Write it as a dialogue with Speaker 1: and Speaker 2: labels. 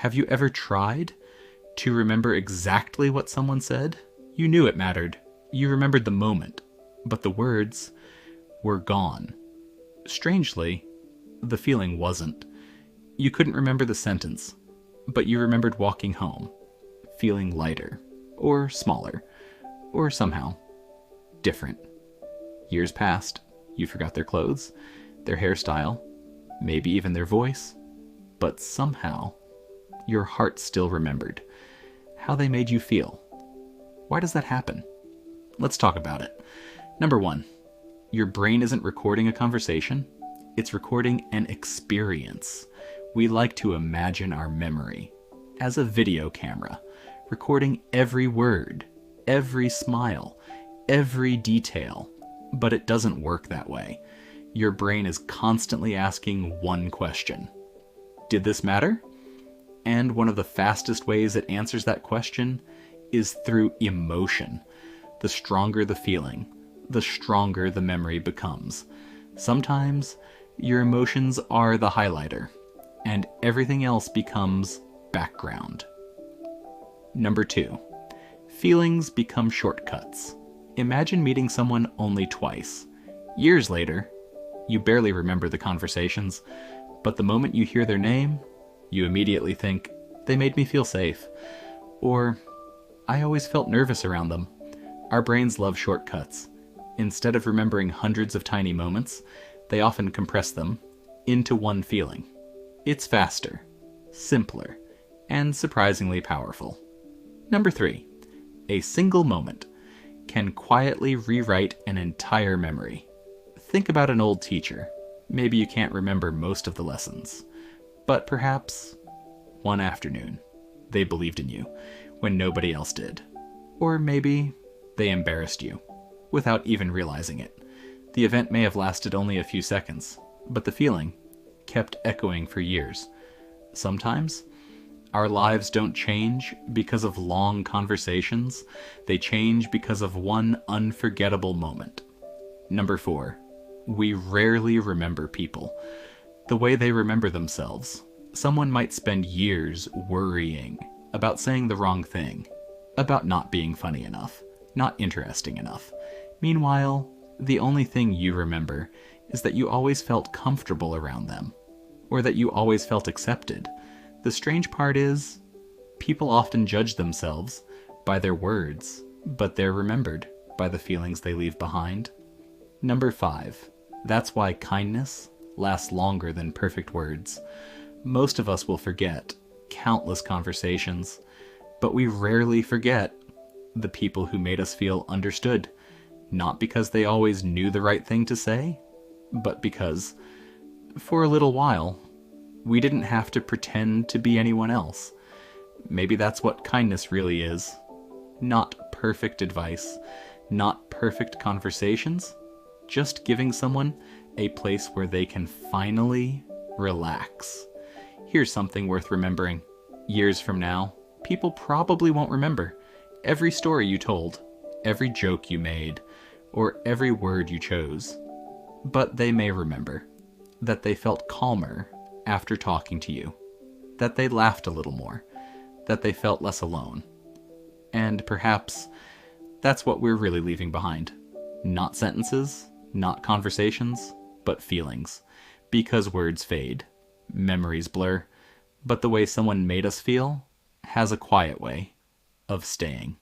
Speaker 1: Have you ever tried to remember exactly what someone said? You knew it mattered. You remembered the moment, but the words were gone. Strangely, the feeling wasn't. You couldn't remember the sentence, but you remembered walking home, feeling lighter, or smaller, or somehow different. Years passed. You forgot their clothes, their hairstyle, maybe even their voice, but somehow your heart still remembered how they made you feel. Why does that happen? Let's talk about it. Number one, your brain isn't recording a conversation, it's recording an experience. We like to imagine our memory as a video camera, recording every word, every smile, every detail. But it doesn't work that way. Your brain is constantly asking one question. Did this matter? And one of the fastest ways it answers that question is through emotion. The stronger the feeling, the stronger the memory becomes. Sometimes your emotions are the highlighter, and everything else becomes background. Number two, feelings become shortcuts. Imagine meeting someone only twice. Years later, you barely remember the conversations, but the moment you hear their name, you immediately think, they made me feel safe. Or, I always felt nervous around them. Our brains love shortcuts. Instead of remembering hundreds of tiny moments, they often compress them into one feeling. It's faster, simpler, and surprisingly powerful. Number three, a single moment can quietly rewrite an entire memory. Think about an old teacher. Maybe you can't remember most of the lessons, but perhaps one afternoon they believed in you when nobody else did. Or maybe they embarrassed you without even realizing it. The event may have lasted only a few seconds, but the feeling kept echoing for years. Sometimes our lives don't change because of long conversations. They change because of one unforgettable moment. Number four, we rarely remember people the way they remember themselves. Someone might spend years worrying about saying the wrong thing, about not being funny enough, not interesting enough. Meanwhile, the only thing you remember is that you always felt comfortable around them, or that you always felt accepted. The strange part is, people often judge themselves by their words, but they're remembered by the feelings they leave behind. Number five, that's why kindness lasts longer than perfect words. Most of us will forget countless conversations, but we rarely forget the people who made us feel understood, not because they always knew the right thing to say, but because, for a little while, we didn't have to pretend to be anyone else. Maybe that's what kindness really is. Not perfect advice, not perfect conversations, just giving someone a place where they can finally relax. Here's something worth remembering. Years from now, people probably won't remember every story you told, every joke you made, or every word you chose. But they may remember that they felt calmer after talking to you, that they laughed a little more, that they felt less alone. And perhaps that's what we're really leaving behind. Not sentences, not conversations, but feelings. Because words fade, memories blur, but the way someone made us feel has a quiet way of staying.